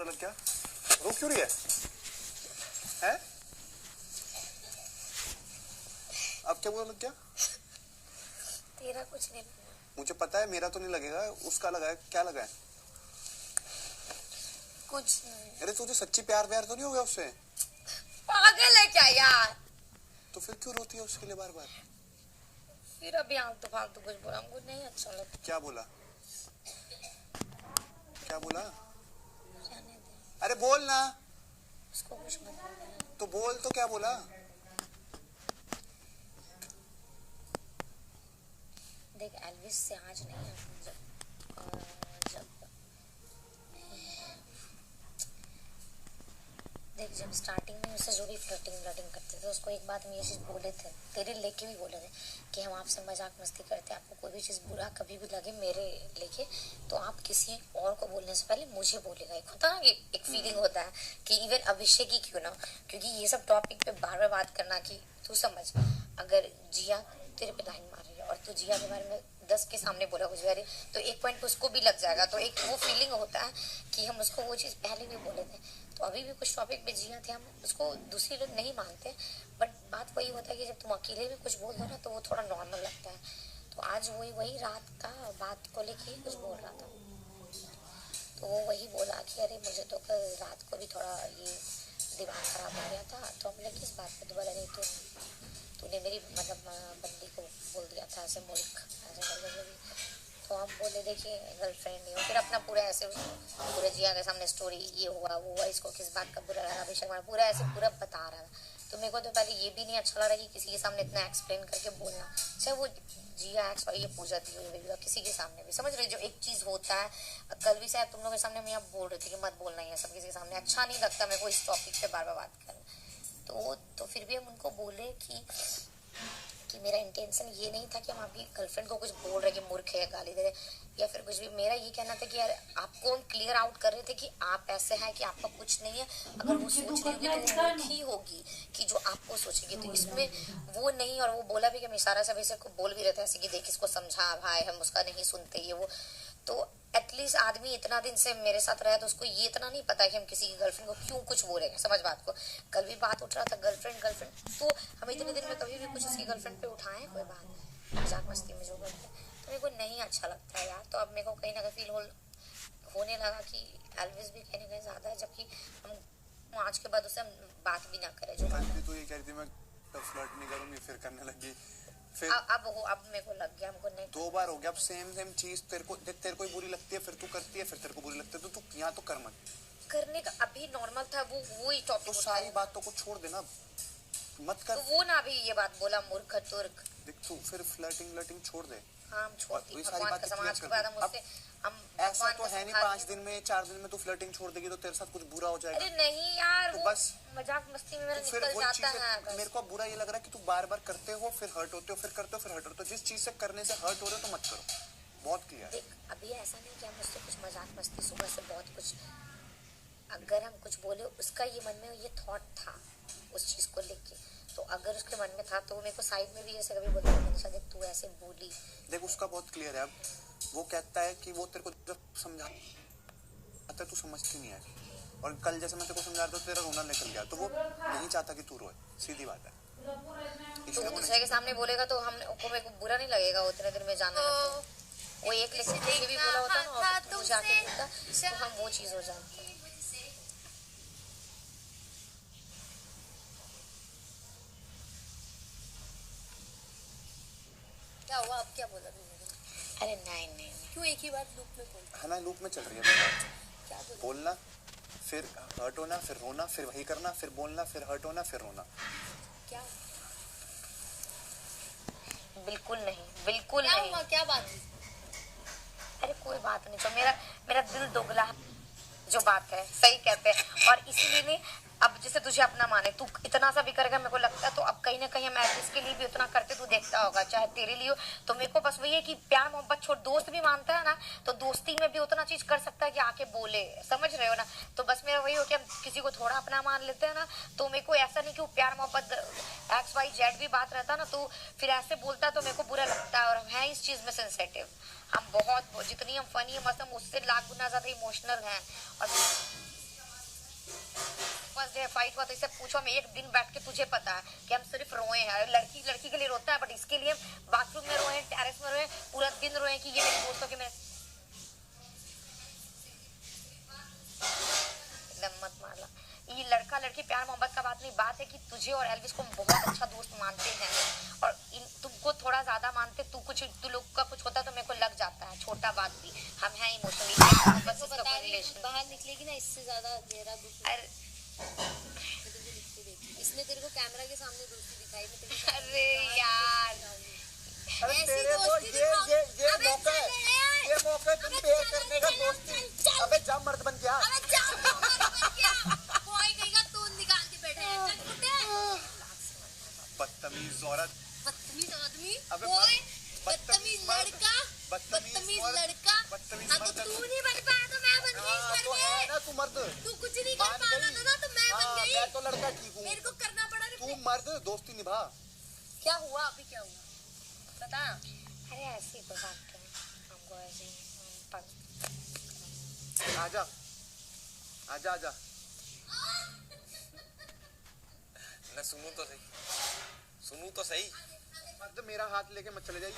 बुरा लग गया? रो क्यों रही है? हैं? अब क्या बुरा लग गया? तेरा कुछ नहीं लगा। मुझे पता है मेरा तो नहीं लगेगा, उसका लगा है। क्या लगा है? कुछ नहीं। अरे तुझे सच्ची प्यार व्यार तो नहीं हो गया उससे? पागल है क्या यार? तो फिर क्यों रोती है उसके लिए बार बार? फिर अभी आलतू फालतू कुछ बोला, मुझे नहीं अच्छा लगता। क्या बोला? क्या बोला? जाने दे, अरे बोल ना। उसको कुछ मत बोलना। तो बोल, तो क्या बोला? देख एल्विस से आज नहीं है, जब देख जब स्टार्टिंग में उससे जो भी फ्लर्टिंग करते थे, उसको एक बात में ये चीज़ बोले थे, तेरे लेके भी बोले थे कि हम आपसे मजाक मस्ती करते हैं, आपको कोई भी चीज़ बुरा कभी भी लगे मेरे लेके तो आप किसी और को बोलने से पहले मुझे बोलेगा। एक होता है ना कि एक फीलिंग होता है कि इवन अभिषेक ही क्यों ना, क्योंकि ये सब टॉपिक पे बार बार बात करना कि तू समझ, अगर जिया तेरे पे लाइन मार रही है और तू जिया के बारे में 10 के सामने बोला कुछ वेरी, तो एक पॉइंट पे उसको भी लग जाएगा। तो एक वो फीलिंग होता है कि हम उसको वो चीज़ पहले भी बोले थे। तो अभी भी कुछ टॉपिक पे जिया थे, हम उसको दूसरी लोग नहीं मानते, बट बात वही होता है कि जब तुम अकेले भी कुछ बोल दो ना तो वो थोड़ा नॉर्मल लगता है। तो आज वही रात का बात को लेके कुछ बोल रहा था, तो वो वही बोला कि अरे मुझे तो कल रात को भी थोड़ा ये दिमाग खराब हो गया था। तो हम लोग किस बात पे? दोबारा नहीं तूने मेरी मतलब बंदी को बोल दिया था ऐसे मूर्ख ऐसे। तो हम बोले देखिए गर्लफ्रेंड नहीं हो, फिर अपना पूरा ऐसे पूरे जिया के सामने स्टोरी ये हुआ वो हुआ, इसको किस बात का बुरा लगा, अभिषेक पूरा ऐसे पूरा बता रहा था। तो मेरे को तो पहले ये भी नहीं अच्छा लग रहा कि किसी के सामने इतना एक्सप्लेन करके बोलना, चाहे वो जिया एक्स और ये पूजा दी हुई किसी के सामने भी, समझ रहे जो एक चीज़ होता है। कल भी शायद तुम लोगों के सामने मैं यहाँ बोल रही थी कि मत बोलना है सब किसी के सामने, अच्छा नहीं लगता मेरे को इस टॉपिक पे बार बार बात करना। तो फिर भी हम उनको बोले कि मेरा इंटेंशन ये नहीं था कि हम आपकी गर्लफ्रेंड को कुछ बोल रहे कि मूर्ख है, गाली दे रहे या फिर कुछ भी। मेरा ये कहना था कि यार आपको हम क्लियर आउट कर रहे थे कि आप ऐसे हैं कि आपका कुछ नहीं है। अगर वो सोच रही होगी तो वो मूर्ख ही होगी कि जो आपको सोचेगी, तो इसमें वो नहीं। और वो बोला भी कि हम इशारा से वैसे को बोल भी रहे थे ऐसे कि देख इसको समझा भाई, हम उसका नहीं सुनते ये वो। तो एटलीस्ट आदमी इतना दिन से मेरे साथ रहा तो उसको ये इतना नहीं पता कि हम किसी की गर्लफ्रेंड को क्यों कुछ बोलेंगे, समझ बात को। कल भी बात उठ रहा था गर्लफ्रेंड, तो हम इतने दिन में कभी भी कुछ उसकी गर्लफ्रेंड पे उठाए कोई बात मजाक मस्ती में जो करते तो मेरे को नहीं अच्छा लगता है यार। तो अब मेरे को कहीं ना कहीं फील होने लगा कि एल्विस भी कहीं ना कहीं ज्यादा है, जबकि हम आज के बाद उससे हम बात भी ना करें। जो बात तो ये कह रही थी मैं फ्लर्ट नहीं करूंगी, फिर करने लगी। फिर अब मेरे को लग गया, हमको नहीं 2 बार हो गया। अब सेम चीज तेरे को बुरी लगती है, फिर तू करती है, फिर तेरे को बुरी लगती है, तो तू यहाँ तो कर मत करने का। अभी नॉर्मल था वही टॉपिक, तो सारी बातों को छोड़ देना, मत कर। तो वो ना अभी ये बात बोला मूर्ख तुर्क, देख तू फिर फ्लर्टिंग छोड़ दे। हाँ हम छोड़ दी, सारी बातें समाज के बाद हम ऐसा तो है नहीं 5 दिन में 4 दिन में तू फ्लर्टिंग छोड़ देगी तो तेरे साथ कुछ बुरा हो जाएगा। अरे नहीं यार, तो वो बस मजाक मस्ती में मेरा तो निकल जाता है। मेरे को बुरा ये लग रहा है कि तू बार बार करते हो, फिर हर्ट होते हो, फिर करते हो, फिर हर्ट होते हो। जिस चीज से करने से हर्ट हो रहे हो तो मत करो, बहुत क्लियर। देख अभी ऐसा नहीं कि हम उससे कुछ मजाक मस्ती सुबह से बहुत कुछ, अगर हम कुछ बोले उसका ये मन में ये थॉट था उस चीज को लेके, तो अगर उसके मन में था तो मेरे को साइड में भी ऐसे कभी बोलता है देख तू ऐसे बोली। देख उसका बहुत क्लियर है। अब वो कहता है कि वो तेरे को जब समझाता तू समझती नहीं है, और कल जैसे मैं तेरे को समझा रहा था तेरा रोना निकल गया, तो वो नहीं चाहता कि तू रोए, सीधी बात है। तो वो दूसरे के सामने बोलेगा तो हमको मेरे को बुरा नहीं लगेगा उतने दिन में जाने में। तो वो एक लेकिन मुझे भी बोला होता ना और तो मुझे आके बोलता तो हम वो चीज हो जाती। क्या हुआ अब क्या बोला? अरे नहीं क्यों एक ही बात लूप में बोल? है ना, लूप में चल रही है। क्या बोलना, फिर हर्ट होना, फिर रोना, फिर वही करना, फिर बोलना, फिर हर्ट होना, फिर रोना। क्या? बिल्कुल नहीं हुआ, क्या बात? अरे कोई बात नहीं, तो मेरा दिल दोगला जो बात है, सही कहते हैं। और इसीलिए नहीं, अब जैसे तुझे अपना माने, तू इतना सा भी करेगा मेरे को लगता है, तो अब कहीं ना कहीं हम एटलीस्ट के लिए भी उतना करते तू देखता होगा, चाहे तेरे लिए हो। तो मेरे को बस वही है कि प्यार मोहब्बत छोड़, दोस्त भी मानता है ना, तो दोस्ती में भी उतना चीज कर सकता है कि आके बोले, समझ रहे हो ना। तो बस मेरा वही हो कि हम किसी को थोड़ा अपना मान लेते हैं ना, तो मेरे को ऐसा नहीं कि वो प्यार मोहब्बत XYZ भी बात रहता ना, तो फिर ऐसे बोलता तो मेरे को बुरा लगता है। और हम हैं इस चीज में सेंसिटिव, हम बहुत, जितनी हम फनी है मस्त, हम उससे लाख गुना ज्यादा इमोशनल हैं। और फर्स्ट डे फाइट हुआ तो इससे पूछो, हम एक दिन बैठ के तुझे पता है कि हम सिर्फ रोए हैं। लड़की लड़की के लिए रोता है, बट इसके लिए बाथरूम में रोए, टेरेस में रोए, पूरा दिन रोए कि ये मेरे दोस्तों के मेरे एकदम मत मारला। ये लड़का लड़की प्यार मोहब्बत का बात नहीं, बात है कि तुझे और एल्विस को बहुत अच्छा दोस्त मानते हैं और तुमको थोड़ा ज्यादा मानते। तू लोग का कुछ होता तो मेरे को लग जाता है, छोटा बात भी। हम हैं इमोशनली बाहर निकलेगी ना, इससे ज्यादा गहरा दुख। इसने तेरे को कैमरा के सामने दोस्ती दिखाई। अरे यार, तेरे को ये मौका है, ये मौका है तुम पे करने का दोस्ती। अबे जा मर्द बन गया। बदतमीज औरत, बदतमीज आदमी, अबे बदतमीज लड़का, बदतमीज लड़का। अगर तू नहीं बन पाया तो मैं बन गई इस घर तो है में। ना, तू मर्द। तू कुछ नहीं कर पा रहा था ना, तो मैं बन गई। मैं तो लड़का ठीक हूँ, मेरे को करना पड़ा। तू मर्द, दोस्ती निभा। क्या हुआ अभी, क्या हुआ बता। अरे ऐसी कोई बात नहीं, हमको ऐसे आजा आजा आजा। मैं सुनूं तो सही। मर्द मेरा हाथ लेके मत चले जाइए।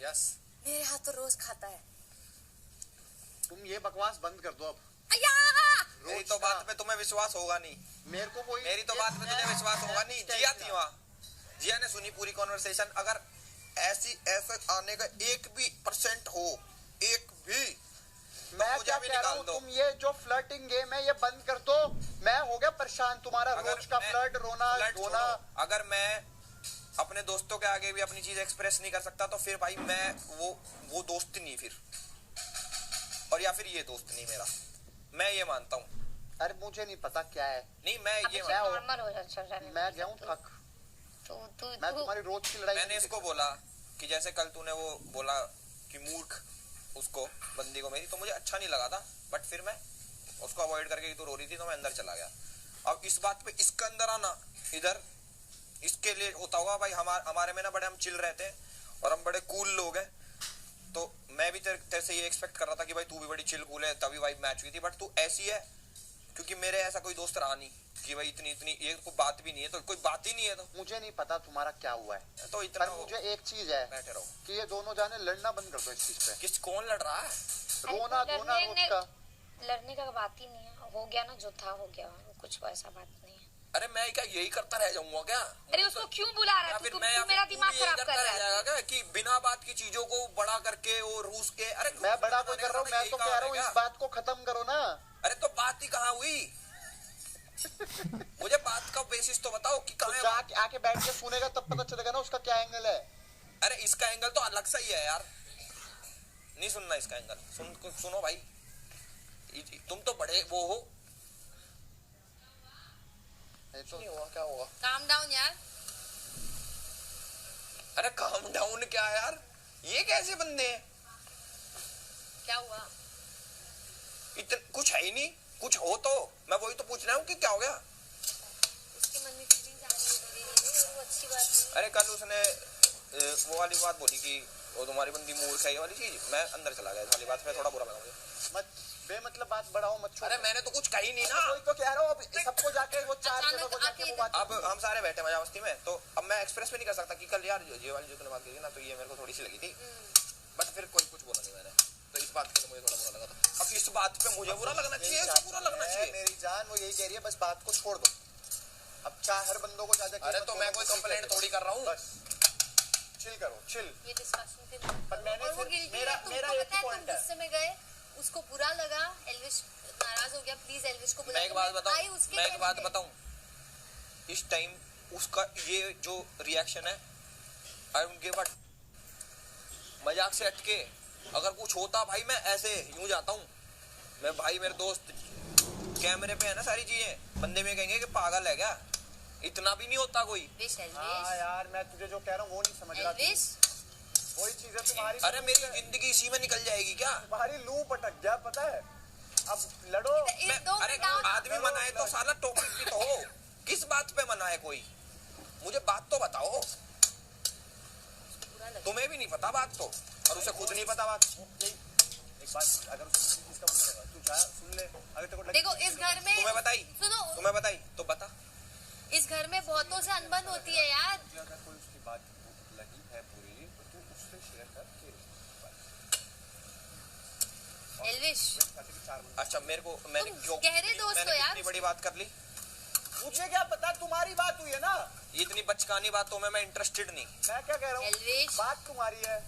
यस, मेरे हाथ तो रोज खाता है। तुम ये बकवास बंद कर दो अब। मेरी तो बात पे तुम्हें विश्वास होगा नहीं। मेरे को कोई मेरी तो बात पे तुझे विश्वास होगा नहीं। जिया थी वहाँ, जिया ने सुनी पूरी कॉन्वर्सेशन। अगर ऐसे आने का 1% हो, एक भी, मैं क्या कह रहा हूँ, तुम ये जो फ्लर्टिंग गेम है ये बंद कर दो। मैं हो गया परेशान तुम्हारा रोज का फ्लर्ट, रोना धोना। अगर मैं अपने दोस्तों के आगे भी अपनी चीज एक्सप्रेस नहीं कर सकता तो फिर भाई मैं वो दोस्त नहीं फिर, और या फिर ये दोस्त नहीं मेरा। मैं ये मानता हूँ। अरे मुझे नहीं पता क्या है। नहीं, मैं ये नॉर्मल हो जाता है। मैं गया हूँ थक। मैं तुम्हारी रोज की लड़ाई। मैंने इसको बोला कि जैसे कल तूने वो बोला कि मूर्ख उसको, बंदी को मेरी, तो मुझे अच्छा नहीं लगा था, बट फिर मैं उसको अवॉइड करके तू रो रही थी तो मैं अंदर चला गया। अब इस बात पे इसके अंदर आना, इधर इसके लिए होता होगा भाई, हमारे में ना बड़े हम चिल रहते हैं और हम बड़े कूल लोग हैं, तो मैं भी तेरे से ये एक्सपेक्ट कर रहा था कि भाई तू भी बड़ी चिल कूल है, तभी वाइब मैच हुई थी। बट तू ऐसी है क्योंकि मेरे ऐसा कोई दोस्त रहा नहीं कि भाई इतनी ये कोई बात भी नहीं है, तो कोई बात ही नहीं है। तो मुझे नहीं पता तुम्हारा क्या हुआ है, तो इतना पर मुझे एक चीज है, बैठे रहो कि ये दोनों जाने लड़ना बंद कर दो इस चीज पे। कौन लड़ रहा है? रोना धोना रोज का। लड़ने का बात ही नहीं है, हो गया ना जो था हो गया, कुछ वैसा बात नहीं है। अरे मैं क्या यही करता रह जाऊंगा क्या? अरे उसको क्यों बुला रहा है? फिर तू मेरा दिमाग खराब कर रहा है क्या कि बिना बात की चीजों को बड़ा करके और रूस के। अरे मैं बड़ा कोई कर रहा हूँ, मैं तो कह रहा हूँ इस बात को खत्म करो ना। अरे तो बात ही कहाँ हुई? मुझे बात का बेसिस तो बताओ कि कहाँ है। आके बैठ के सुनेगा तब पता चलेगा ना उसका क्या एंगल है। अरे इसका एंगल तो अलग सा ही है यार, नहीं सुनना इसका एंगल। सुनो भाई, तुम तो बड़े वो हो। तो हुआ क्या हुआ? काम डाउन यार। अरे काम डाउन क्या यार, ये कैसे बंदे हैं? क्या हुआ? कुछ है ही नहीं, कुछ हो तो मैं वही तो पूछ रहा हूँ कि क्या हो गया। उसके मन में फीलिंग्स आ रही है, वो अच्छी बात नहीं। अरे कल उसने वो वाली बात बोली कि वो तुम्हारी बंदी मूर्ख है, ये वाली चीज, मैं अंदर चला गया। इस वाली बात पे थोड़ा बुरा लगा मुझे। मत बेमतलब बात बढ़ाओ मत। अरे मैंने तो कुछ कही नहीं ना, वही तो कह रहा हूँ। अब सबको जाके वो चार जगह को जाके वो बात। अब हम सारे बैठे मजा मस्ती में, तो अब मैं एक्सप्रेस भी नहीं कर सकता कि कल यार ये वाली जो तूने बात की थी ना, तो ये मेरे को थोड़ी सी लगी थी, बट फिर कोई कुछ बोला नहीं मैंने, तो इस बात पे तो मुझे थोड़ा बुरा लगा था। अब इस बात पे मुझे बुरा लगना चाहिए, उसको बुरा लगना चाहिए? मेरी जान वो यही कह रही है, बस बात को छोड़ दो। अब चाहे हर बंदों को जाके। अरे तो मैं कोई कंप्लेंट थोड़ी कर रहा हूँ। चिल करो, चिल। ये डिस्कशन फिर पर मैंने और वो गिल्टी है, मेरा एक पॉइंट है। गुस्से में गए, उसको बुरा लगा, एल्विस नाराज हो गया। प्लीज एल्विस को बुला। मैं एक बात बताऊं, इस टाइम उसका ये जो रिएक्शन है, आई डोंट गिव अ मजाक से हटके अगर कुछ होता भाई मैं ऐसे यूं जाता हूँ। मैं भाई मेरे दोस्त कैमरे पे है ना सारी चीजें, बंदे में कहेंगे कि पागल है क्या, इतना भी नहीं होता कोई। हाँ यार मैं तुझे जो कह रहा हूँ वो नहीं समझ रहा। वही चीज है तुम्हारी। अरे मेरी जिंदगी इसी में निकल जाएगी क्या? तुम्हारी लूप अटक गया पता है। अब लड़ो। अरे आदमी मनाए तो साला टॉपिक भी तो हो, किस बात पे मनाए कोई, मुझे बात तो बताओ। तुम्हें भी नहीं पता बात तो, और उसे खुद नहीं पता बात। एक बात, अगर उसे किसी चीज का बुरा लगा तू जा सुन ले, अगर तेरे को लगे देखो इस घर में तुम्हें बताई, सुनो, तुम्हें बताई तो बता। इस घर में बहुतों से अनबन होती है यार। तुझे अगर कोई उसकी बात लगी है बुरी तो तू उससे शेयर कर के एल्विश अच्छा मेरे को, मैंने तुम क्यों गहरे दोस्त हो मैंने यार। कितनी बड़ी बात कर ली? मुझे क्या पता, तुम्हारी बात हुई है ना, ये इतनी बचकानी बातों में मैं इंटरेस्टेड नहीं। मैं क्या कह रहा हूँ, एल्विश बात तुम्हारी है।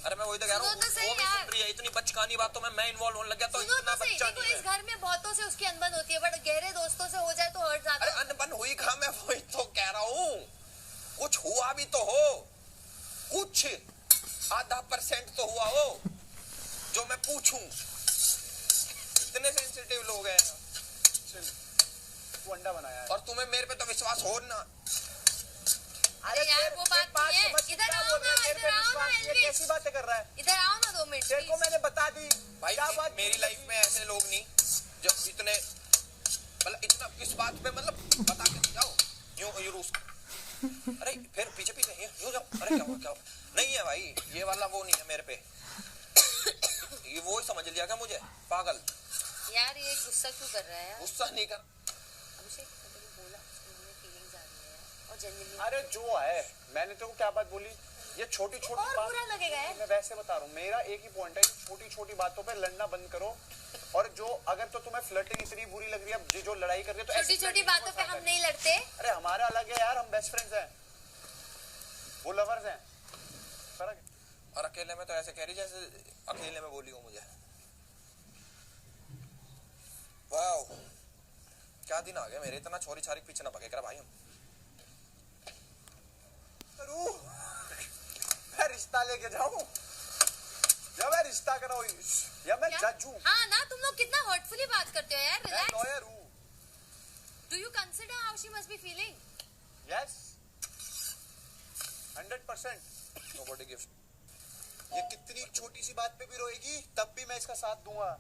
अरे मैं वही तो कह रहा हूँ, सुनो तो सही वो भी यार। सुन रही है, इतनी बचकानी बातों में मैं इन्वॉल्व होने लग गया तो सुनो इतना तो सही, बच्चा देखो नहीं इस है। घर में बहुतों से उसकी अनबन होती है, बट गहरे दोस्तों से हो जाए तो हर्ट ज्यादा। अरे अनबन हुई कहाँ, मैं वही तो कह रहा हूँ, कुछ हुआ भी तो हो, कुछ %.5% तो हुआ हो जो मैं पूछूं। इतने सेंसिटिव लोग हैं तू अंडा बनाया है। और तुम्हें मेरे पे तो विश्वास हो ना। अरे यार वो बात नहीं है, इधर आओ ना, इधर आओ ना ये एल्विश, कैसी बातें कर रहा है? इधर आओ ना 2 मिनट तेरे को मैंने बता दी भाई क्या बात। मेरी लाइफ में ऐसे लोग नहीं जो इतने मतलब इतना किस बात पे मतलब बता के जाओ यूं रूस। अरे फिर पीछे पीछे यूं जाओ, अरे क्या हुआ नहीं है भाई, ये वाला वो नहीं है मेरे पे। ये वो ही समझ लिया क्या मुझे पागल? यार ये गुस्सा क्यों कर रहा है यार? गुस्सा नहीं कर, अभिषेक मैंने बोला उसके में फीलिंग्स आ रही है और जनरली अरे जो है, मैंने तेरे को क्या बात बोली, ये छोटी छोटी और बात बुरा लगेगा यार। मैं वैसे बता रहा हूँ, मेरा एक ही पॉइंट है, छोटी छोटी बातों पे लड़ना बंद करो। और जो अगर तो तुम्हें फ्लर्टिंग इतनी बुरी लग रही है, जो लड़ाई कर रही है, तो छोटी छोटी बातों पे हम नहीं लड़ते। अरे हमारा अलग है यार, हम बेस्ट फ्रेंड्स हैं, वो लवर्स हैं, फर्क है। और अकेले में तो ऐसे कह रही जैसे अकेले में बोली हो मुझे। वाओ क्या दिन आ गया मेरे, इतना छोरी छारी पीछे ना भागे कर भाई हम। मैं रिश्ता लेके जाऊं या मैं रिश्ता कराऊं या मैं जज हूं? हाँ ना, तुम लोग कितना हर्टफुली बात करते हो यार। मैं रिलैक्स। लॉयर हूं। Do you consider how she must be feeling? Yes 100%। Nobody gives. ये कितनी छोटी सी बात पे भी रोएगी तब भी मैं इसका साथ दूंगा।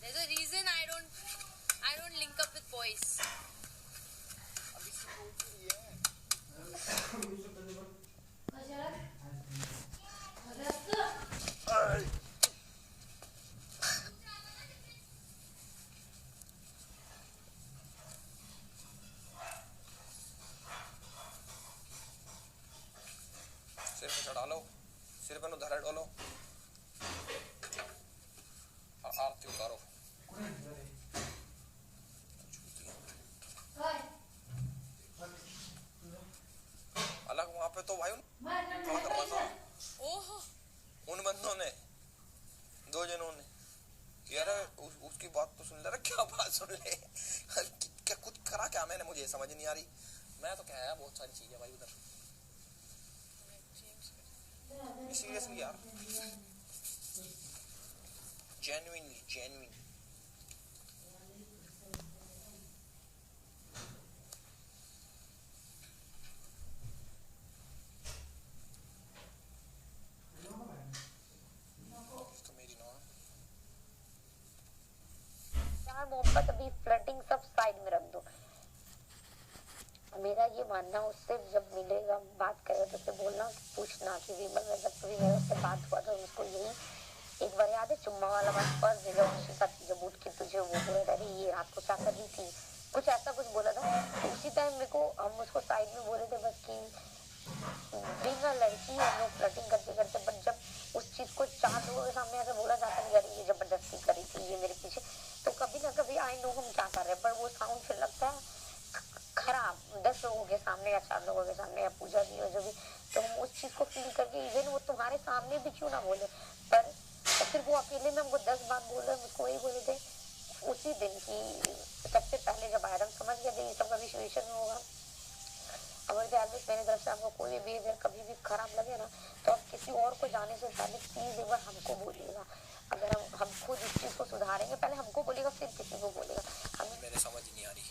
There's a reason I don't link up with boys. अभी से बोल तो रही है। सिर पे चढ़ा लो, सिर पे धरा डोलो और आरती उतारो। अलग वहां पे तो भाई खड़ा कर रहा था ओह उन बंदों ने, 2 जनों ने कि यार उसकी बात तो सुन ले। क्या बात सुन ले? क्या कुछ करा क्या मैंने, मुझे समझ नहीं आ रही। मैं तो क्या है बहुत सारी चीजें भाई उधर सीरियसली यार, जेन्युइनली तो मेरी ना प्यार मोहब्बत अभी फ्लर्टिंग सब साइड में रख दो। मेरा ये मानना, उससे जब मिलेगा बात करेगा तो उससे बोलना, पूछना कि विमल में जब कभी मेरे से बात हुआ तो उसको यही एक बार याद है चुम्मा वाला बात पर जब उठ के तुझे वो बोला था ये रात को क्या कर रही थी, कुछ ऐसा कुछ बोला था। तो उसी टाइम मेरे को हम उसको साइड में बोले थे बस कि बिना लड़की हम लोग फ्लर्टिंग करते करते, बट जब उस चीज को 4 लोगों के सामने ऐसे बोला जाता नहीं, अरे ये जबरदस्ती करी थी, ये मेरे पीछे, तो कभी ना कभी आई नो हम क्या कर रहे हैं, पर वो साउंड फिर लगता है खराब 10 लोगों के सामने या 4 लोगों के सामने या पूजा भी हो जो भी, तो हम उस चीज को फील करके इवन वो तुम्हारे सामने भी क्यों ना बोले, पर तो फिर वो अकेले में हमको 10 बात बोल रहे, मुझको वही बोले थे उसी दिन की सबसे पहले जब आया हम समझ गए थे ये सब कभी सिचुएशन में होगा। अगर ध्यान मेरी तरफ से आपको कोई भी बिहेवियर कभी भी खराब लगे ना, तो आप किसी और को जाने से पहले प्लीज एक बार हमको बोलिएगा। अगर हम खुद इस चीज को सुधारेंगे, पहले हमको बोलेगा फिर किसी को बोलेगा। हम मेरे समझ नहीं आ रही।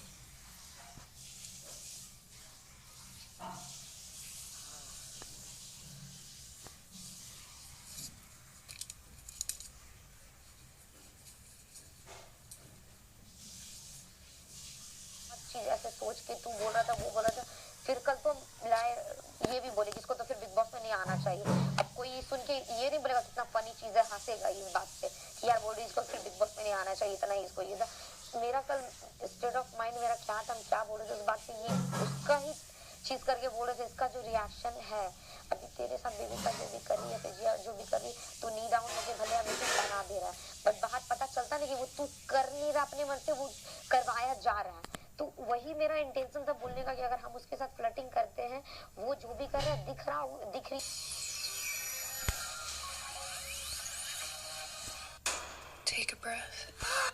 चीज ऐसे सोच के तू बोल रहा था वो बोला था, फिर कल तो लाए ये भी बोले इसको तो फिर बिग बॉस में नहीं आना चाहिए। अब कोई सुन हंसेगा इस बात पे कि यार बोल रही इसको फिर बिग बॉस में नहीं आना चाहिए, इतना ही इसको ये था। मेरा कल स्टेट ऑफ माइंड मेरा क्या था, हम क्या बोल रहे थे उस बात पे, ये उसका ही चीज करके बोल रहे थे। इसका जो रिएक्शन है अभी तेरे साथ बेबी जो भी कर रही है, फिजिया जो भी कर रही है, तो नी डाउन मुझे भले हमेशा बना दे रहा है, बट बाहर पता चलता नहीं कि वो तू कर नहीं रहा अपने मन से, वो करवाया जा रहा है। तो वही मेरा इंटेंशन था बोलने का कि अगर हम उसके साथ फ्लर्टिंग करते हैं, वो जो भी कर रहा है दिख रही। Take a breath.